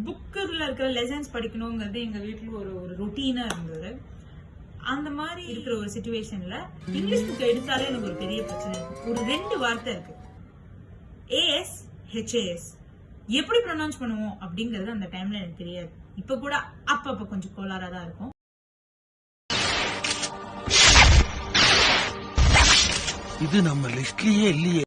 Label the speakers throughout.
Speaker 1: புக்குல இருக்கிற லெசன்ஸ் படிக்கணுங்கிறது எங்க வீட்டுல ஒரு ரொட்டீனா இருந்தது. அந்த மாதிரி இருக்கிற ஒரு சிச்சுவேஷன்ல இங்கிலீஷ் புக் எடுத்தாலே எனக்கு ஒரு பெரிய பிரச்சனை இருக்கு. ஒரு 2 வார்த்தை இருக்கு, ஏஎஸ் ஹெச்ஏஎஸ். எப்படி ப்ரொனவுன்ஸ் பண்ணுவோம் அப்படிங்கறது அந்த டைம்ல எனக்கு தெரியாது. இப்ப கூட அப்பப்ப கொஞ்சம் கோளாறா தான் இருக்கும்.
Speaker 2: இது நம்ம லிஸ்ட்லயே இல்லையே.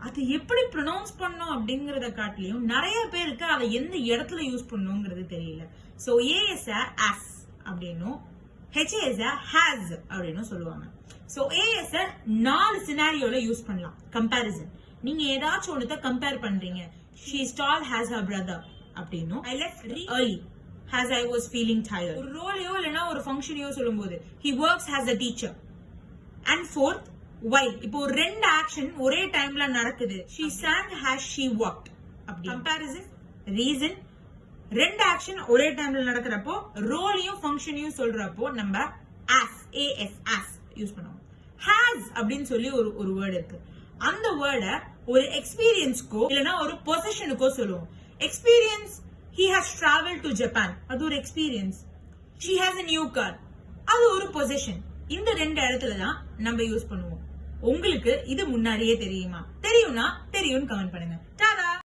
Speaker 1: அது எப்படி ப்ரொனவுன்ஸ் பண்ணணும் அப்படிங்கறத காட்டிலையும் நிறைய பேருக்கு அதை எந்த இடத்துல யூஸ் பண்ணணுங்கிறது தெரியல. சோ ஏஎஸ் ஆஸ் அப்படின்னும் ஹெச்ஏஎஸ் ஹேஸ் அப்படின்னு சொல்லுவாங்க. சோ ஏஎஸ் 4 சினாரியோல யூஸ் பண்ணலாம். கம்பேரிசன், நீங்க ஏதாச்சும் ஒண்ணுத்த கம்பேர் பண்றீங்க. she is tall has her brother அப்படின்னும் I left early as I was feeling tired. ஒரு ரோலையோ இல்லனா ஒரு ஃபங்க்ஷனையோ சொல்லும்போது he works as a teacher. And fourth, why. இப்போ ஒரு 2 ஆக்ஷன் ஒரே டைம்ல நடக்குது. she sang as she walked அப்படி. கம்பேரிசன், ரீசன், 2 ஆக்ஷன் ஒரே டைம்ல நடக்கிறப்போ ரோலையும் ஃபங்க்ஷனையும் சொல்றப்போ நம்ம as யூஸ் பண்ணுவோம். has அப்படின்னு சொல்லி ஒரு வேர்ட் இருக்கு. அந்த வேர்ட ஒரு எக்ஸ்பீரியன்ஸ்க்கோ இல்லனா ஒரு பொசிஷனுக்கோ சொல்லுவோம். Experience, he has traveled to Japan, அது ஒரு experience. she has a new car, அது ஒரு பொசிஷன். இந்த 2 இடத்துல தான் நம்ம யூஸ் பண்ணுவோம். உங்களுக்கு இது முன்னாடியே தெரியுமா? தெரியும்னா தெரியும்னு கமெண்ட் பண்ணுங்க.